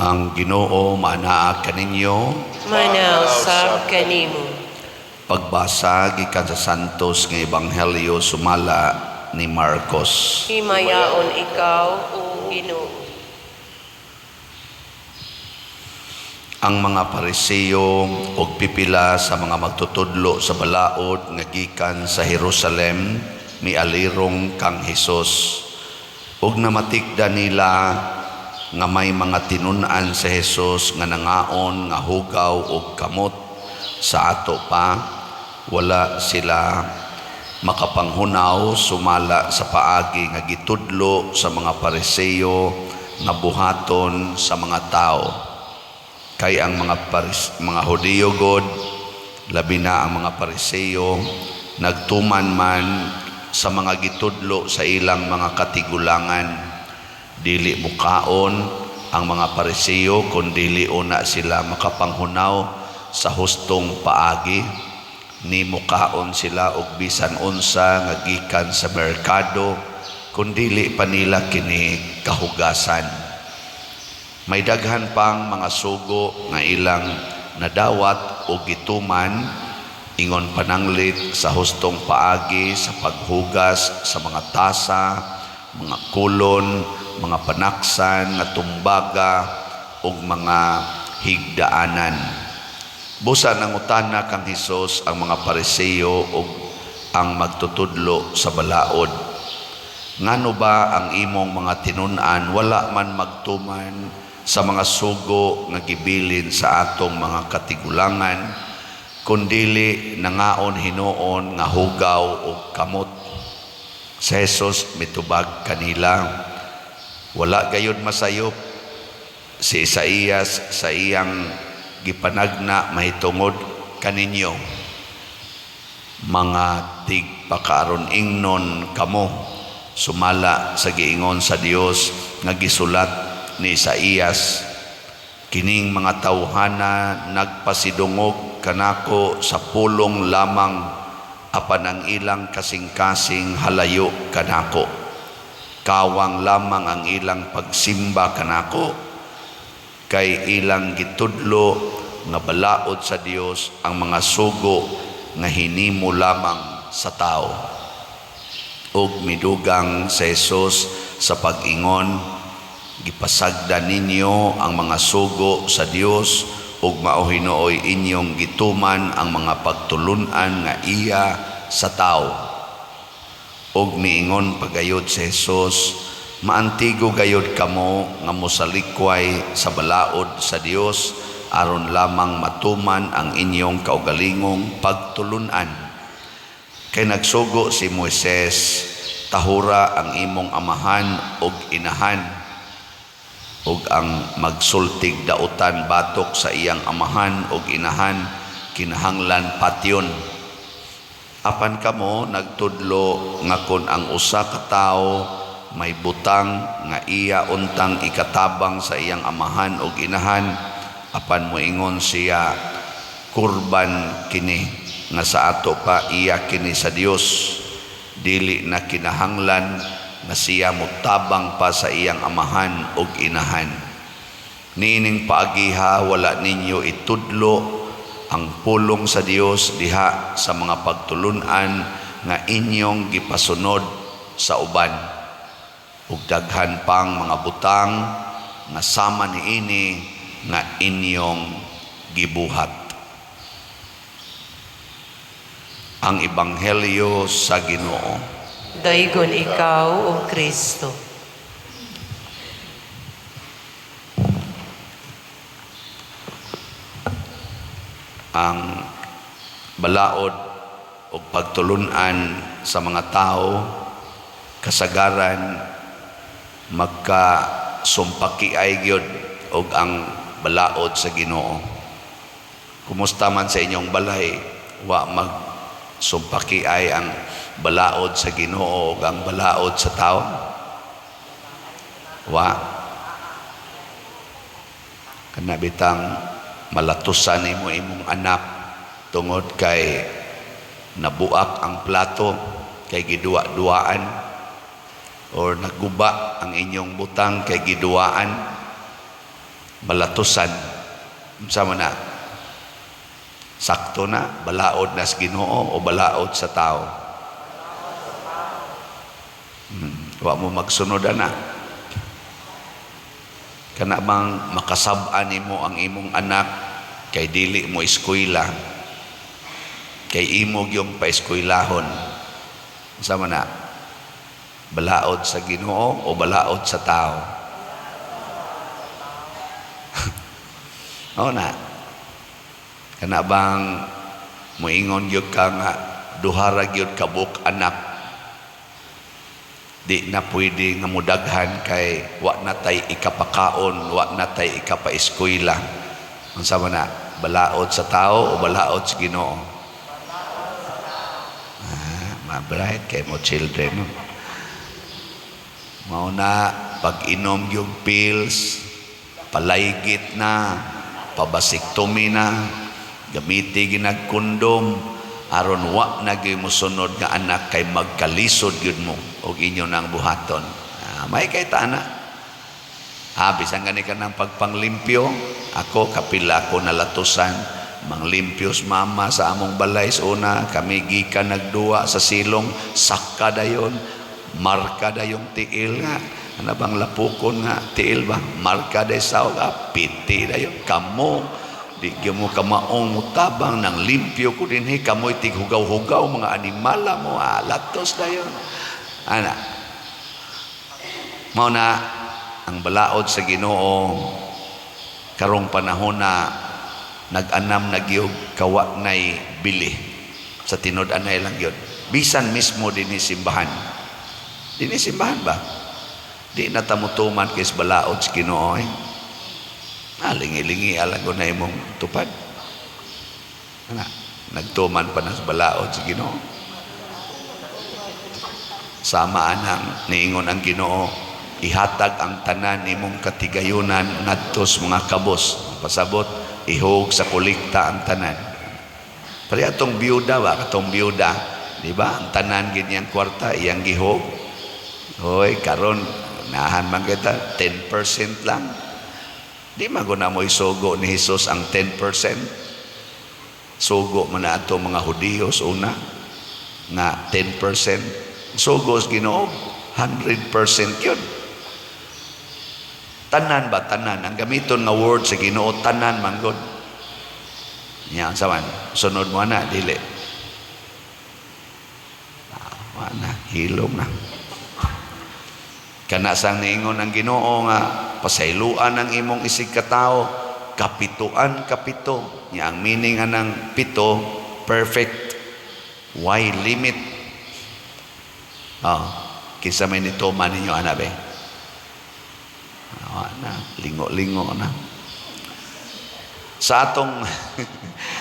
Ang Ginoo manaa kaninyo. Manausab kanimo. Pagbasa gikan sa Santos nga Ebanghelyo sumala ni Marcos. Himayaon ikaw, O Ginoo. Ang mga Pariseo ug pipila sa mga magtutudlo sa balaod nga gikan sa Jerusalem mialirong kang Hesus. Ug namatikda nila nga may mga tinun-an sa Hesus nga nangaon nga hugaw ug kamot. Sa ato pa wala sila makapanghunaw sumala sa paagi nga gitudlo sa mga Pariseo nga buhaton sa mga tao. Kay ang mga Hudiyo god, labi na ang mga Pariseo, nagtuman man sa mga gitudlo sa ilang mga katigulangan. Dili mukaon ang mga Pariseo kung dili una sila makapanghunaw sa hustong paagi. Ni mukaon sila og bisan unsa nga gikan sa merkado kung dili pa nila kini kahugasan. May daghan pang mga sugo nga ilang nadawat o gituman ingon pananglit sa hustong paagi sa paghugas sa mga tasa, mga kulon, mga panaksan na tumbaga ug mga higdaanan. Busa nangutana kang Hesus ang mga Pariseo ug ang magtutudlo sa balaod. Ngano ba ang imong mga tinun-an wala man magtuman sa mga sugo nga gibilin sa atong mga katigulangan, kundili nangaon hinuon nga hugaw ug kamot? Sa Hesus mitubag kanila, wala gayud masayop si Isaías sa iyang gipanagna mahitungod kaninyo. Mga tigpakaron ingnon kamo sumala sa giingon sa Dios nga gisulat ni Isaías, kining mga tawhana nagpasidungog kanako sa pulong lamang, apan ang ilang kasing-kasing halayo kanako. Kawang lamang ang ilang pagsimba kanako, kay ilang gitudlo nga balaod sa Dios ang mga sugo nga hinimo lamang sa tao. Ug midugang sa Hesus sa pag-ingon, gipasagda ninyo ang mga sugo sa Dios ug mao hinuoy inyong gituman ang mga pagtulun-an nga iya sa tao. Ug miingon pagayod sa Hesus, maantigo gayod kamo nga mosalikway sa balaod sa Dios aron lamang matuman ang inyong kaugalingong pagtulun-an. Kay nagsugo si Moises, tahura ang imong amahan ug inahan, ug ang magsultig dautan batok sa iyang amahan ug inahan kinahanglan patyon. Apan kamo nagtudlo nga kon ang usa ka tawo may butang nga iya untang ikatabang sa iyang amahan ug inahan, apan moingon siya, kurban kini nga sa ato pa iya kini sa Dios, dili na kinahanglan na siya mutabang pa sa iyang amahan ug inahan. Niining paagiha wala ninyo itudlo ang pulong sa Dios diha sa mga pagtulun-an nga inyong gipasunod sa uban. Ug daghan pang mga butang nga sama niini nga inyong gibuhat. Ang Ebanghelyo sa Ginoo. Daygon ikaw, O Kristo. Ang balaod o pagtulun-an sa mga tao, kasagaran magkasumpaki ay gyud og ang balaod sa Ginoo. Kumusta man sa inyong balay, wa magsumpaki ay ang balaod sa Ginoo ug ang balaod sa tao? Wa. Kana bitang malatusan nimo imong anak tungod kay nabuak ang plato, kay giduwa-duaan, or naguba ang inyong butang kay giduaan, balatusan sama na sakto na balaod na sa Ginoo o balaod sa tao. Wa mo magsunod na kana bang makasab-an nimo ang imong anak kay dili mo eskwela, kay imo gyung paeskwelahon, sama na balaod sa Ginoo o balaod sa tao? O na kana bang moingon gyud ka nga duhara gyud ka buk anak, di na pwede nga mudaghan kay wa natay ikapakaon, wa natay ikapaeskwela. Unsa man na balaod sa tao o balaod sa Ginoo? Mabright kay mo children. Mao na pag-inom yung pills, palaygit na, pabasiktomy na, gamiti ginagkondom, aron wa na gyud mosunod nga anak kay magkalisod gyud mo og inyo nang buhaton. May kay tana. Bisan gani ka ng pagpanglimpyo, ako kapila ko nalatusan, manglimpyos mama sa among balay sa una, kami gikan nagduwa sa silong, sakka dayon, marka dayong tiil nga, ano bang lapukon nga, tiil ba? Marka day sao ka, piti dayon, kamo, di mo kamaong mutabang ng limpyo ko din, kamoy tighugaw-hugaw, mga animala mo, latos dayon. Ana, mao na, ang balaod sa Ginoo karong panahon na nag-anam na gyud kawa nay bili sa tinud-anay lang gyud, bisan mismo dinhi simbahan ba di natamutuman kay balaod sa Ginoo lingi-lingi alago na imong tupad ana nagtuman pa na sa balaod sa Ginoo. Sama anang niingon ang Ginoo, ihatag ang tanan nimong katigayunan ngadto sa mga kabos, pasabot ihog sa kolekta ang tanan. Pare atong biyuda ba, katong biyuda, di ba? Ang tanan ganyang kwarta iyang gihog. Hoy, karon nahan man kita 10% lang. Di maguna mo isugo ni Jesus ang 10%. Sugo man na ato mga Hudiyos una nga 10%. Sugo sa Ginoo 100% yun. Tanan ba? Tanan. Ang gamiton nga word sa Ginoo, tanan manggod. Yan, saman. Sunod mo na, dili. Wala, hilom na. Kanasang niingon ang Ginoo nga, pasayluan ang imong isig katao, kapituan kapito. Yan, ang meaning nga ng pito, perfect. Why limit? Kisa may nito man ninyo, anabe. Na lingo-lingo na sa atong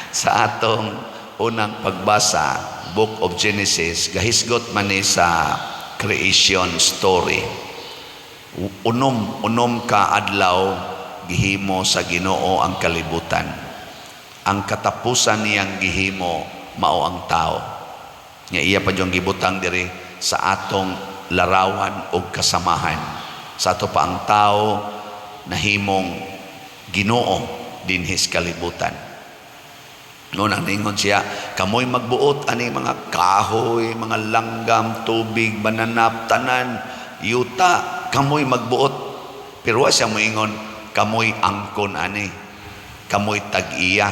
sa atong unang pagbasa Book of Genesis, gahisgot man ni sa creation story. Unom ka adlaw gihimo sa Ginoo ang kalibutan, ang katapusan niyang gihimo mao ang tao nya iya pa yung gibutang diri sa atong larawan o kasamahan. Sa ato pa ang tao nahimong Ginoo dinhis kalibutan. Noon ang ningon siya, kamoy magbuot ani mga kahoy, mga langgam, tubig, bananap, tanan, yuta, kamoy magbuot. Pero siya moingon, kamoy angkon ani, kamoy tag-iya,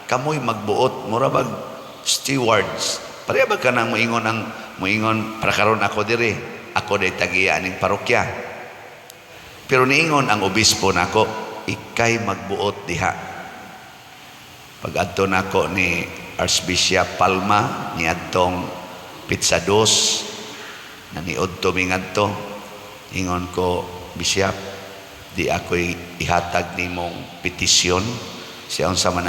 kamoy magbuot, murabag stewards. Pareha ba ka nang moingon para karon ako diri, ako day tag-iya aning parokya. Pero niingon ang obispo nako, ikay magbuot diha. Pag-adto nako ni Archbishop Palma ni adtong Pizza Dos na niudto mingadto, ingon ko, Bishop, di ako'y ihatag nimong petisyon. Siya unsa man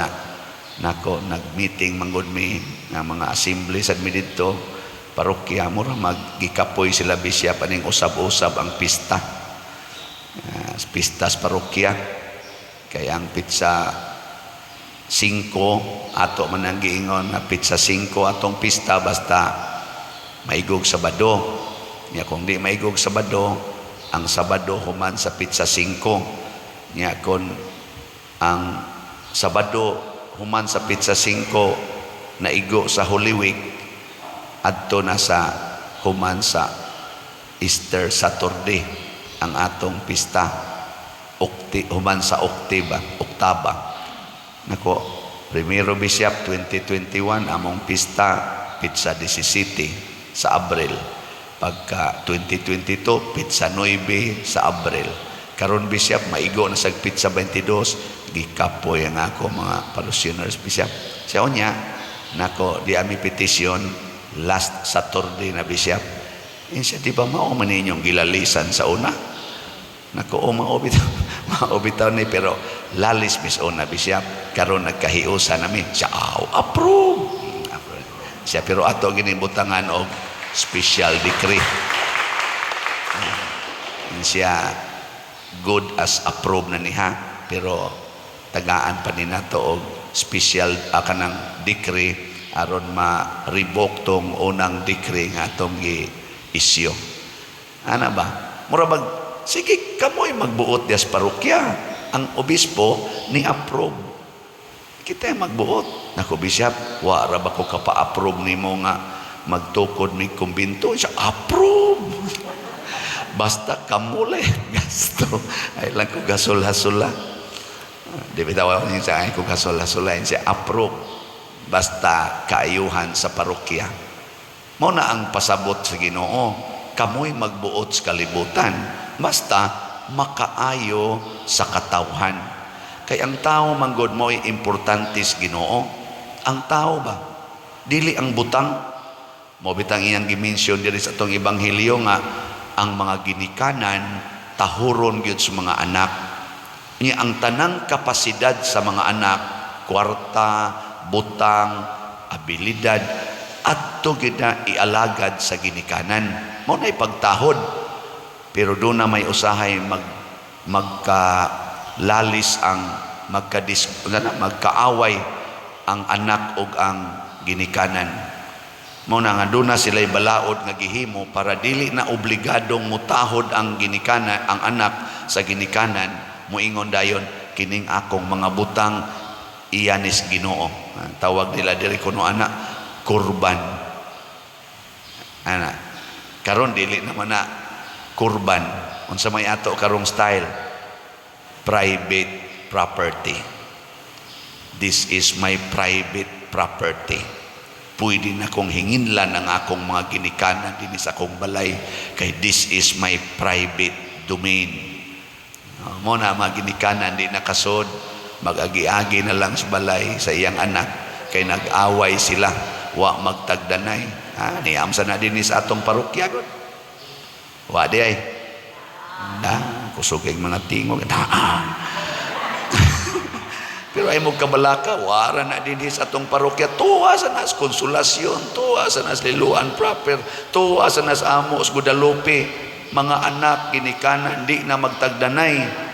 nako nag-meeting manggod mi nga mga assembly sad mi didto parokya, mura magikapoy sila Bishop aning usab-usab ang pista. Pistas parokya kaya ang pizza 5 ato man ang giingon na pizza 5 atong pista basta maigog Sabado nya kung di maigog Sabado ang Sabado human sa pizza 5 Nya kon ang Sabado human sa Pizza 5 naigo sa Holy Week adto na sa human sa Easter Saturday ang atong pista human sa Oktaba. Nako, Primero Bishop 2021 among pista Pizza 17 sa Abril. Pagka 2022 Pizza 9 sa Abril. Karon Bishop maigo na sa Pizza 22 gikapoy ang ako mga palusioners Bishop. Sa unya nako di ami petition last Saturday na Bishop. Siya di ba mao man ninyong gilalisan sa una? Nako maobitaw ni pero lalis bis una Bishop karon nagkahiusa nami siya approve siya pero ato ginibutangan og special decree siya good as approve na niha pero tagaan pa ni nato og special kanang decree aron ma-revoke tong unang decree nga atong gi-issue. Ana ba? Mura bag sige kamoy magbuot dias parokya. Ang obispo ni approve. Kita magbuot. Nako Bishop, wa ra ba ko kapa-approve nimo nga magtukod mi kumbinto? Siya approve. Basta kamule gasto. Ay lang ko gasol-hasula. Di bitaw ni sa ay ko gasol-hasula siya approve. Basta kaayuhan sa parokya. Mao na ang pasabot sa Ginoo. Kamoy magbuot sa kalibutan. Basta makaayo sa katawhan. Kay ang tao manggod mo ay importantes Ginoo. Ang tao ba? Dili ang butang. Mo bitang iyang gimension diri sa atong ebanghelyo nga ang mga ginikanan tahuron gyud sa mga anak. Niya ang tanang kapasidad sa mga anak, kwarta, butang, abilidad adto gyud na ialagad sa ginikanan. Mao na ipagtahod. Pero doon na may usahay magkalalis ang magkaaway ang anak ug ang ginikanan. Mao na nga doon na sila'y balaod nga gihimo para dili na obligadong mutahod ang ginikanan, ang anak sa ginikanan. Muingon dayon kining akong mga butang iyanis Ginoo. Tawag nila diri kuno ana kurban. Ana karon dili naman na kurban unsa may ato karong style private property. This is my private property. Pwede na kong hinginlan ang akong mga ginikanan din sa akong balay kay this is my private domain. Mo na mga ginikanan di nakasod mag-agi-agi na lang sa balay sa iyang anak kay nag-away sila wa magtagdanay. Niyam sa na din sa atong parokya gud. Wa di ay. Kusog kay mga tingog. Pero ay mo kabalaka, wara na din sa atong parokya. Tuwa sa nas konsolasyon, tuwa sa nas liluan proper, tuwa sa nas Amos Guadalupe, mga anak ginikanan di na magtagdanay.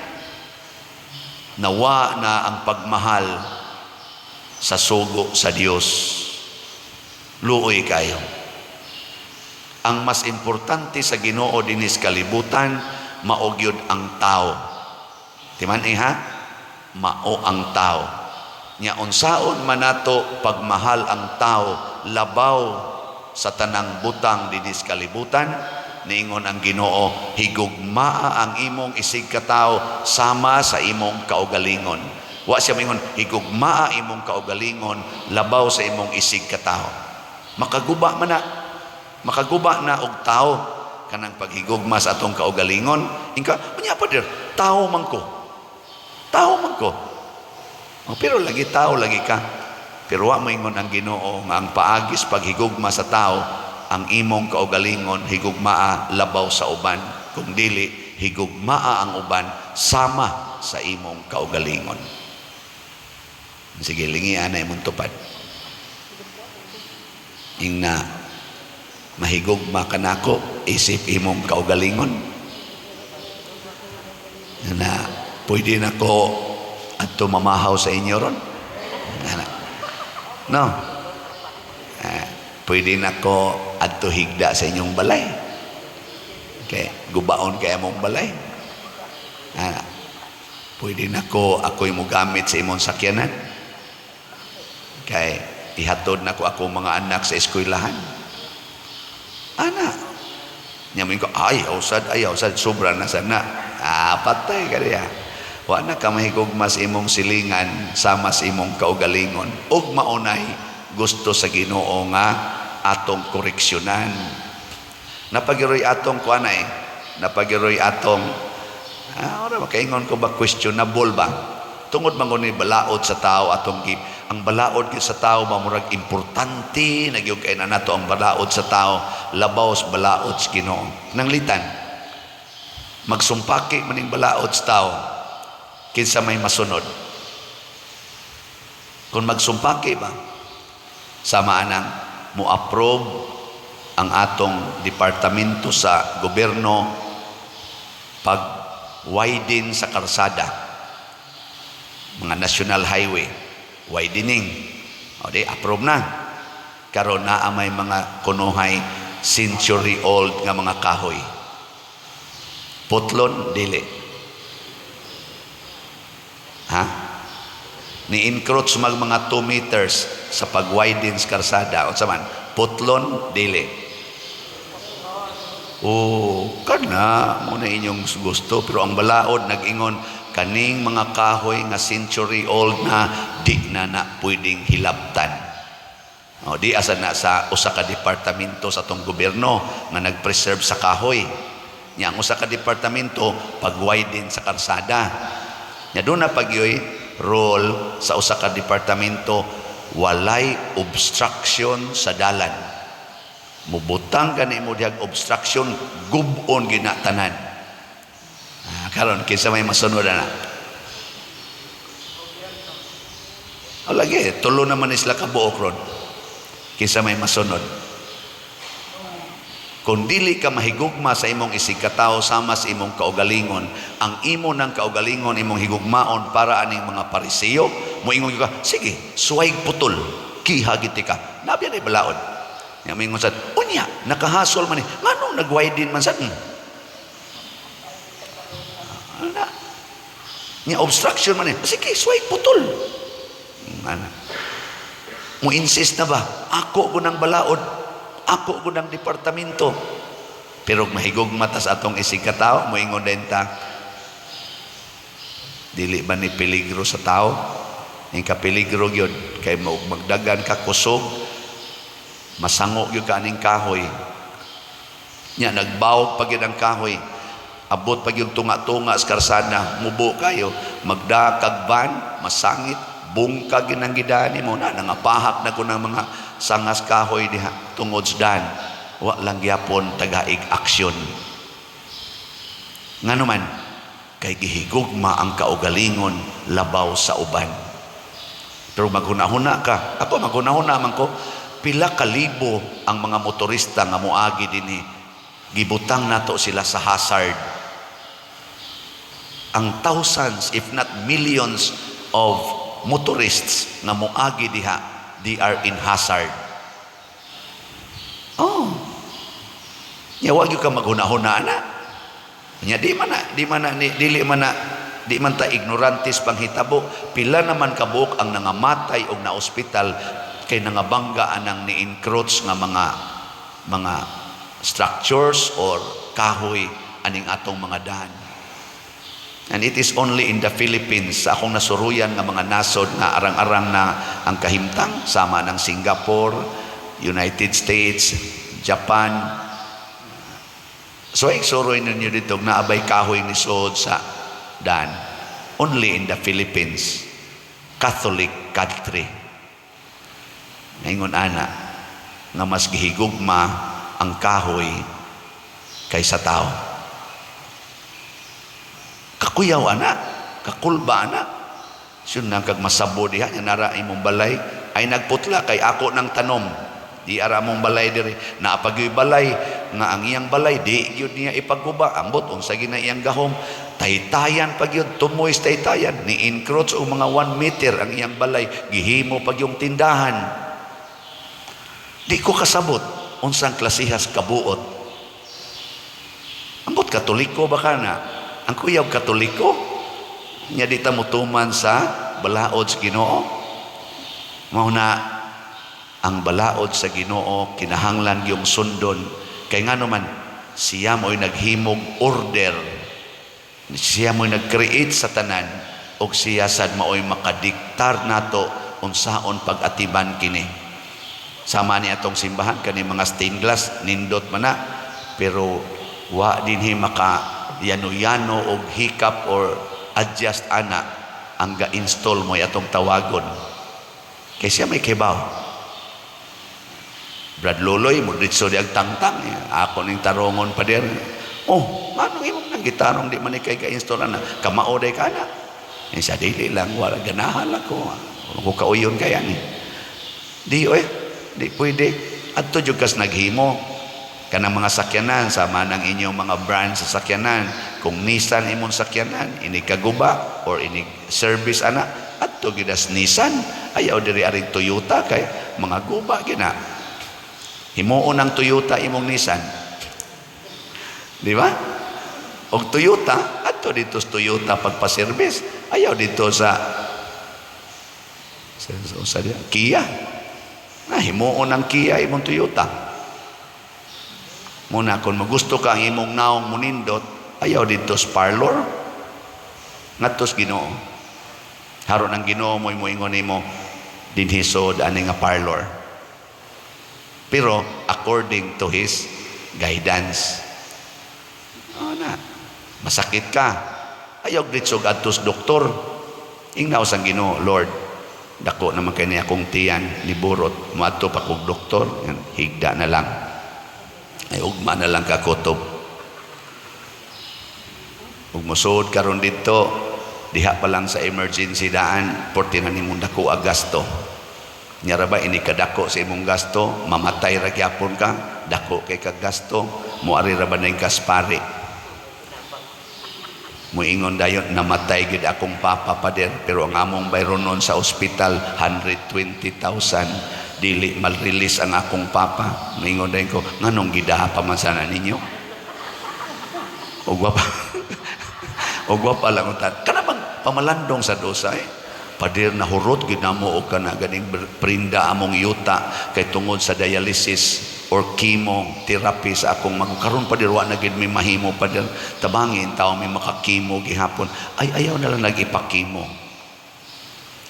Nawa na ang pagmahal sa sugo sa Dios. Luoy kayo. Ang mas importante sa Ginoo dinis kalibutan maogyod ang tao. Timan ha? Mao ang tao. Nya unsaon man nato pagmahal ang tao labaw sa tanang butang dinis kalibutan niingon ang Ginoo higugmaa ang imong isig ka tao sama sa imong kaugalingon. Wa siya mingon higugmaa imong kaugalingon labaw sa imong isig ka tao. Makaguba na og tao kanang paghigugma sa atong kaugalingon ingka unya pa dir tao man ko pero lagi tao lagi ka pero wa moingon ang Ginoo nga ang paagis paghigugma sa tao ang imong kaugalingon higugmaa labaw sa uban kung dili higugmaa ang uban sama sa imong kaugalingon. Sige lingian na imong tupad ingna mahigugma ka nako isip imong kaugalingon na pwede na ko adto mamahaw sa inyo ron no pwede na ko adto higda sa inyong balay okay gubaon kay among balay Pwede na ako'y mo gamit sa imong sakyanan. Kay ihatod na ko akong mga anak sa eskwelahan. Ana. Nyamin ko, ayaw sad, sobra na sana. Patay ka niya. Wa na ka mahigugma sa imong silingan, sama sa imong kaugalingon. Og maunay, gusto sa Ginoo nga atong koreksyonan. Napagiroy atong kuanay, napagiroy atong ora makaingon ko ba questionable ba? Tungod man ni balaod sa tao atong ang balaod sa tao mamurag importante nagyog kay na nato ang balaod sa tao labaw sa balaod sa Ginoo. Nanglitan magsumpaki maning balaod sa tao kinsa may masunod. Kung magsumpaki ba sama anang mo-approve ang atong departamento sa gobyerno pag widen sa karsada, mga national highway, widening. O di, approve na. Karon na may mga kunuhay century old nga mga kahoy. Putlon, dili. Ha? Ni-encroach mga 2 meters sa pag-widen sa karsada. O saman, putlon, dili. Kana muna inyong gusto, pero ang balaod nag-ingon kaning mga kahoy nga century old na di na pwedeng hilabtan. Di asa na sa usa ka departamento sa atong gobyerno nga nag-preserve sa kahoy. Nya ang usa ka departamento pag-widen sa karsada. Nya doon na pagyoy role sa usa ka departamento walay obstruction sa dalan. Mubutang ka ni mo diyag obstruction, gubon ginatanan. Karon kinsa may masunod na. Lagi, tulo naman isla ka buok ron. Kinsa may masunod. Kung dili ka mahigugma sa imong isigkatao sama sa imong kaugalingon, ang imo ng kaugalingon imong higugmaon para aning mga Pariseo, moingon ka, sige, suway putol, kihagiti ka. Nabiyan ay balaod. Yang mingon sad, unya, nakahasol man nganong nag-widen man sad? Ana. Nya obstruction man sige, suway putol. Ana. Mo insist na ba? Ako ko ng balaod. Ako ko ng departamento. Pero mahigog matas atong isigkatao, mo ingon din ta. Dili ba ni peligro sa tao? Yung kapeligro yun. Kay magdagan ka kusog, masango yung kaning kahoy. Nya nagbawog pag yun ang kahoy. Abot pag yung tunga-tunga sa karsada, mubo kayo, magdakag van, masangit, bungkag yun ang gidani mo na, nangapahak na ko ng mga sangas kahoy diha, tungod sa dan, wa lang gyapon tagaig aksyon. Nga naman, kay gihigugma ang kaugalingon labaw sa uban. Pero maghuna-huna ka, ako maghuna-huna man ko, pila kalibo ang mga motorista nga moagi dinhi, gibutang nato sila sa hazard. Ang thousands if not millions of motorists nga moagi diha, they are in hazard. Nya wa gyud ka maghuna-huna na. Nya di man ta ignorantes panghitabo, pila naman kabuok ang nangamatay og na ospital kay nangabangga anang ni-encroach nga mga structures or kahoy aning atong mga daan. And it is only in the Philippines, sa akong nasuruyan nga mga nasod na arang-arang na ang kahimtang, sama ng Singapore, United States, Japan. So igsuroy ninyo dito naabay kahoy ni sod sa daan. Only in the Philippines, Catholic country. Ngayon ana, nga mas gihigugma ang kahoy kaysa tao. Kakuyaw ana, kakulba ana. Siyon nang kag masabo diha nga nara imong balay ay nagputla kay ako nang tanom. Di ara mong balay diri, naapagyoy balay nga ang iyang balay di gyud niya ipagguba, ambot unsa gina iyang gahom, taytayan pag yun, tumoy sa taytayan, ni-encroach o mga 1 meter ang iyang balay, gihimo pag yung tindahan. Di ko kasabot unsang klasihas kabuot. Ambot Katoliko ba ka na? Ang kuyaw Katoliko? Nya di ta mutuman sa balaod sa Ginoo. Mao na ang balaod sa Ginoo kinahanglan yung sundon kay ngano man siya mo'y naghimog order, siya mo'y nag-create sa tanan og siya sad mao'y makadiktar nato unsaon pag-atiban kini. Sama ni atong simbahan kani mga stained glass nindot man na pero wa dinhi maka yano-yano og hikap or adjust ana ang ga-install mo atong tawagon kay siya may kibaw. Brad Loloy mo ditso di ag tangtang ako ning tarongon pa der. Oh, manong imong nang gitarong di man kay ga-install ana kamao day kana. Sa dili lang wala ganahan ako. Ko kauyon kaya ni. Di pwede adto jud kas naghimo kanang mga sakyanan sama ng inyong mga brand sa sakyanan. Kung Nissan imong sakyanan ini kaguba or ini service ana adto gid as Nissan, ayaw diri ari Toyota kay mga guba gina. Himuon ang Toyota imong Nissan, di ba? Og Toyota adto dito sa Toyota pagpa-service, ayaw dito sa Kia. Himuon ang Kia imong Toyota. Muna kung magusto ka ang imong naong munindot, ayaw dito sa parlor ngadto sa Ginoo. Haron ang Ginoo mo ingon nimo dinhi sod ani nga parlor, pero according to His guidance. Na masakit ka, ayaw dito adto sa doktor, ingnaw sang Ginoo, Lord dako naman kay ni akong tiyan ni burot, moadto pa kog doktor, higda na lang. Ay ugma na lang ka kutob. Ug mosuod karon dito diha pa lang sa emergency daan 40 na nimong dako a gasto. Nya ra ba ini kadako sa imong gasto, mamatay ra gyapon ka, dako kay kag gasto, moari ra ba ning kaspari. Moingon dayon namatay gid akong papa pader pero ang among bayronon sa ospital 120,000. Dili mal-release ang akong papa. Maingon din ko, nganong gidaha pa man sana ninyo? O gwapa lang utan. Kana bang pamalandong sa dosa Padir na hurot ginamo o kana ganing prinda among yuta kay tungod sa dialysis or chemo therapy sa akong magkaron padir wa na gid may mahimo padir tabangin tawo may makakimo gihapon ay ayaw na lang nagipakimo.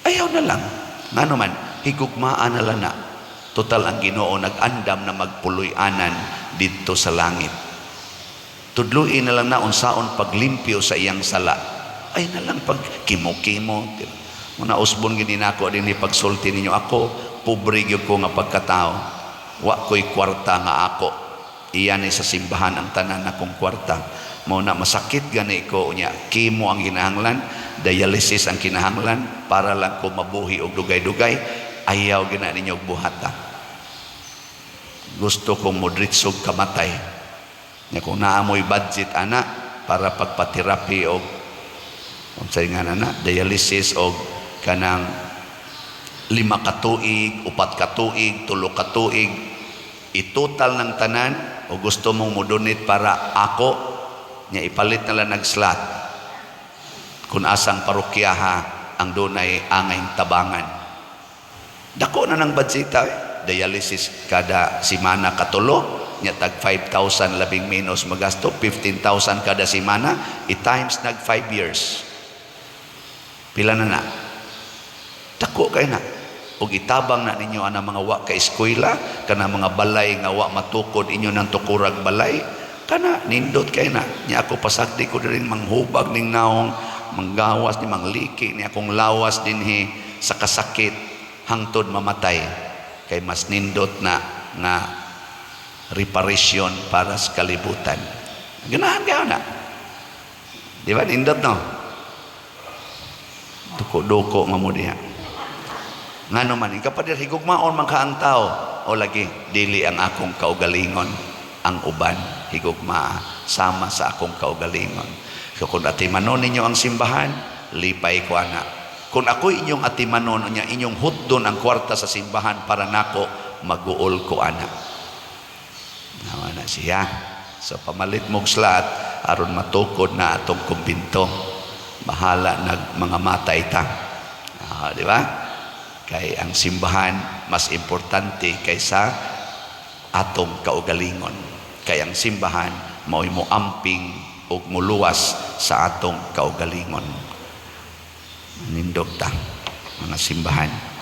Ayaw na lang. Ngano man higugmaan na lang na. Total ang Ginoo nag-andam na magpuloy-anan dito sa langit. Tudluin na lang na unsaon paglimpyo sa iyang sala. Ay na lang pag kimo-kimo. Muna usbon gini nako din pagsulti ninyo ako, pobre gyud ko nga pagkatao. Wa ko'y kwarta nga ako. Iyan ay sa simbahan ang tanan akong kwarta. Muna masakit gani ko niya. Kimo ang kinahanglan, dialysis ang kinahanglan para lang ko mabuhi og dugay-dugay. Ayaw gina ninyo buhata. Gusto kong modritsog kamatay. Nya kung naamoy budget ana para pagpaterapi og unsay nga na dialysis og kanang 5 ka tuig, 4 ka tuig, 3 ka tuig, itotal ng tanan o gusto mong modonate para ako nya ipalit na lang nag-slot kung asang parokyaha ang dunay angay tabangan. Dako na ng badsita dialysis kada simana katulo nya tag 5,000 labing minus magasto 15,000 kada simana i-times nag 5 years pila na dako kay na ug itabang na ninyo ana mga wa ka eskwela kana mga balay nga wa matukod inyo nang tukurag balay kana nindot kay na nya ako pasagdi ko diri manghubag ning naong manggawas ni mangliki ni akong lawas dinhi sa kasakit hangtod mamatay kay mas nindot na nga reparation para sa kalibutan. Ganahan ka na. Di ba? Nindot no? Duko-duko mamudiha. Nga naman, kapadir higugmaon man ka ang tao o lagi, dili ang akong kaugalingon ang uban. Higugma sama sa akong kaugalingon. So kung atimanon ninyo ang simbahan, lipay ko na. Kung ako inyong atimanon niya, inyong hutdon ang kwarta sa simbahan para nako, mag-uol ko anak. Nawa na siya. So pamalit mong slot, aron matukod na atong kumbinto. bahala nag mga matay ta. Di ba? Kay ang simbahan mas importante kaysa atong kaugalingon. Kay ang simbahan mao'y moamping o muluwas sa atong kaugalingon. Nindog ta, mga simbahan.